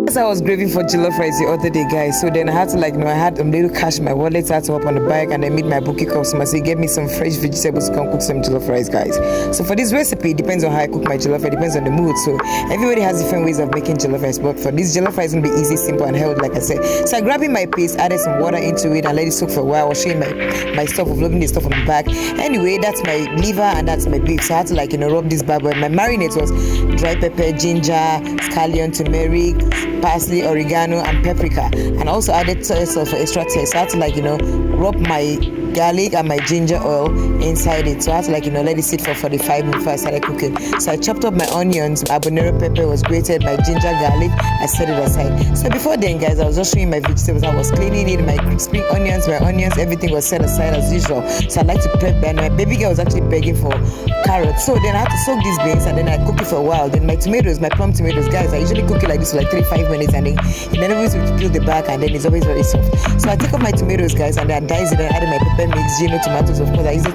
As I was craving for jollof rice the other day, guys, so then I had to I had a little cash in my wallet, so I had to hop on the bike and then meet my bookie customer, so he gave me some fresh vegetables to come cook some jollof rice, guys. So for this recipe, it depends on how I cook my jollof, it depends on the mood, so everybody has different ways of making jollof rice, but for this jollof rice, it's going to be easy, simple, and healthy, like I said. So I grabbed in my paste, added some water into it, and let it soak for a while. I was showing my stuff of loading the stuff on the back. Anyway, that's my liver and that's my beef, so I had to rub this bad boy. My marinade was dry pepper, ginger, scallion, turmeric, parsley, oregano, and paprika, and also added soy sauce for extra taste. So I had to rub my garlic and my ginger oil inside it. So I had to let it sit for 45 minutes before I started cooking. So I chopped up my onions, my habanero pepper was grated, my ginger, garlic, I set it aside. So before then, guys, I was just showing my vegetables. I was cleaning it, my spring onions, everything was set aside as usual. So I like to prep that. And my baby girl was actually begging for carrots. So then I had to soak these beans and then I cook it for a while. Then my tomatoes, my plum tomatoes, guys, I usually cook it like this for 3-5 minutes, and then it never always peel the back, and then it's always very soft. So I take up my tomatoes, guys, and then I dice it and added my pepper mix, tomatoes, of course. I used a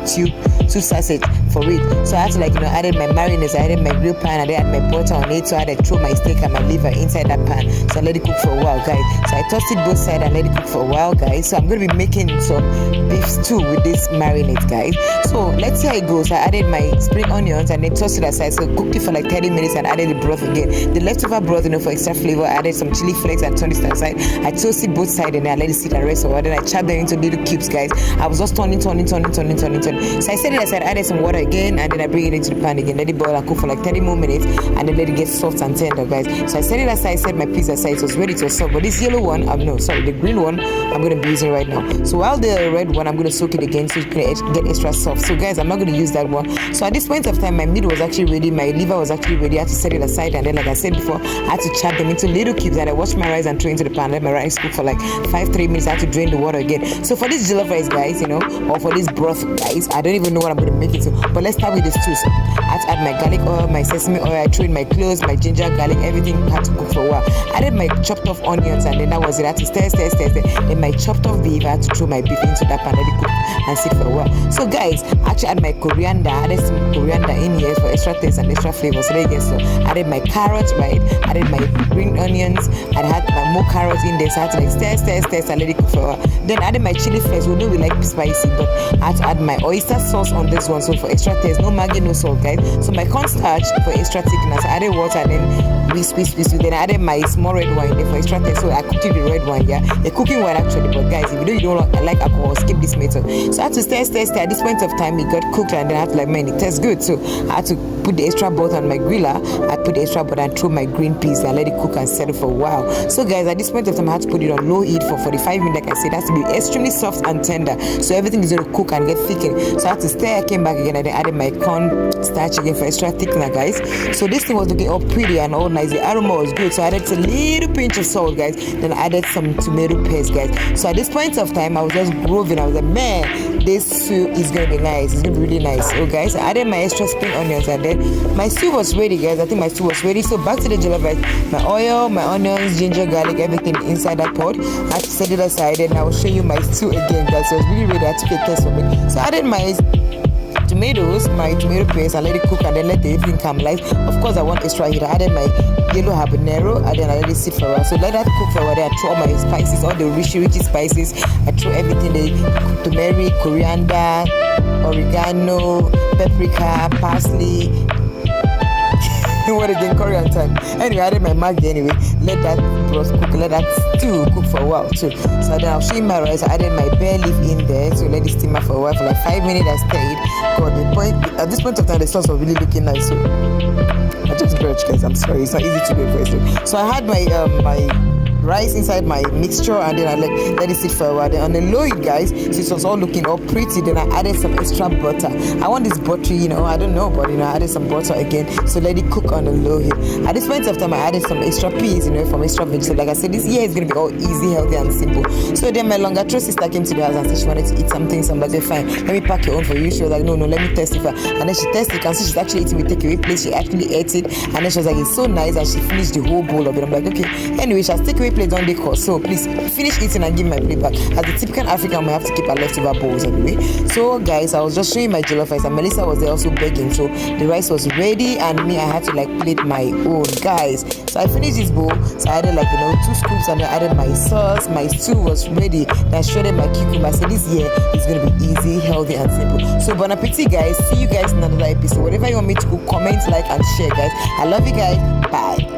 two sachet for it. So I had to added my marinades, I added my grill pan, and I added my butter on it. So I had to throw my steak and my liver inside that pan. So I let it cook for a while, guys. So I toasted both sides and let it cook for a while, guys. So I'm going to be making some beef stew with this marinade, guys. So let's see how it goes. I added my spring onions and then tossed it aside. So cooked it for 30 minutes and added the broth again. The leftover broth, for extra flavor, I added some chili flakes and turned it aside. I toasted both sides and then I let it sit and rest for a while. Then I chopped them into little cubes, guys. I was just turning. So I set it aside, added some water again, and then I bring it into the pan again, let it boil and cook for 30 more minutes, and then let it get soft and tender, guys. So I set it aside, set my piece aside, it was ready to serve. But this yellow one, the green one, I'm going to be using right now. So while the red one, I'm going to soak it again so it can get extra soft. So guys, I'm not going to use that one. So at this point of time, my meat was actually ready, my liver was actually ready. I had to set it aside, and then like I said before, I had to chop them into little cubes, and I washed my rice and threw it into the pan, let my rice cook for 5-3 minutes. I had to drain the water again. So for this jollof rice, guys, or for this broth, guys, I don't even know what I'm going to make it to, but let's start with the stew. So I had to add my garlic oil, my sesame oil, I threw in my cloves, my ginger, garlic, everything. Had to cook for a while. I added my chopped off onions, and then that was it. I had to stir. Then my chopped off beef, I had to throw my beef into that pan, let it cook and sit for a while. So guys, I actually add my coriander. I added some coriander in here for extra taste and extra flavor. So there you go. So I added my carrots, right? I added my green onions. I had my more carrots in there, so I had to stir and let it cook for a while. Then I added my chili flakes. We know we like spicy, but I had to add my oyster sauce on this one, so for extra taste. No Maggi, no salt, guys. So my cornstarch for extra thickness. I added water and then whisk. Then I added my small red wine there for extra taste. So I cooked it with red wine, yeah. The cooking wine actually, but guys, if you don't like alcohol, skip this method. So I had to stir. At this point of time, it got cooked, and then I had to man, it tastes good. So I had to put the extra butter on my griller. I put the extra butter and threw my green peas and let it cook and settle for a while. So guys, at this point of time, I had to put it on low heat for 45 minutes. Like I said, it has to be extremely soft and tender, so everything is going to cook and get thickened. So I had to stir. I came back again and then added my corn starch again for extra thickener, guys. So this thing was looking all pretty and all nice. The aroma was good, so I added a little pinch of salt, guys. Then I added some tomato paste, guys. So at this point of time, I was just groving. I was like, man, this stew is going to be nice. It's going to be really nice. So guys, I added my extra spring onions, and then my stew was ready, guys. I think my stew was ready. So back to the jollof rice. My oil, my onions, ginger, garlic, everything inside that pot. I had to set it aside, and I will show you my stew again, guys. So it's really ready. I took a test of it. So I added my tomatoes, my tomato paste, and let it cook, and then let everything caramelize. Of course, I want extra heat. I added my yellow habanero, and then I let it sit for a while. So let that cook for a while. Then I throw all my spices, all the richy spices. I throw everything, the turmeric, coriander, oregano, paprika, parsley. What again? Korean time. Anyway, I added my Maggi anyway. Let that broth cook, let that stew cook for a while too. So then I'll show you my rice. I added my bay leaf in there, so let it simmer for a while for 5 minutes. I stayed. God, at this point of time, the sauce was really looking nice. So I just grudge, guys. I'm sorry, it's not easy to do it. So I had my rice inside my mixture, and then I let it sit for a while. Then on the low heat, guys, since it was all looking all pretty, then I added some extra butter. I want this buttery, I don't know, but I added some butter again, so let it cook on the low heat. At this point of time, I added some extra peas, from extra vegetables. Like I said, this year is going to be all easy, healthy, and simple. So then my longer true sister came to the house and said she wanted to eat something. So I'm like, okay, fine, let me pack your own for you. She was like, no, let me test it for her. And then she tested it, and so she's actually eating with takeaway place. She actually ate it, and then she was like, it's so nice, and she finished the whole bowl of it. I'm like, okay. Anyway, she has takeaway way plate don't they cost. So please finish eating and give my plate back. As the typical African, we have to keep our leftover bowls anyway. So guys, I was just showing my jollof rice, and Melissa was there also begging. So the rice was ready, and me, I had to like plate my own, guys. So I finished this bowl. So I added like 2 scoops, and I added my sauce. My stew was ready. Then I shredded my cucumber. So this year is gonna be easy, healthy, and simple. So bon appetit, guys. See you guys in another episode. Whatever you want me to cook, comment, like, and share, guys. I love you guys. Bye.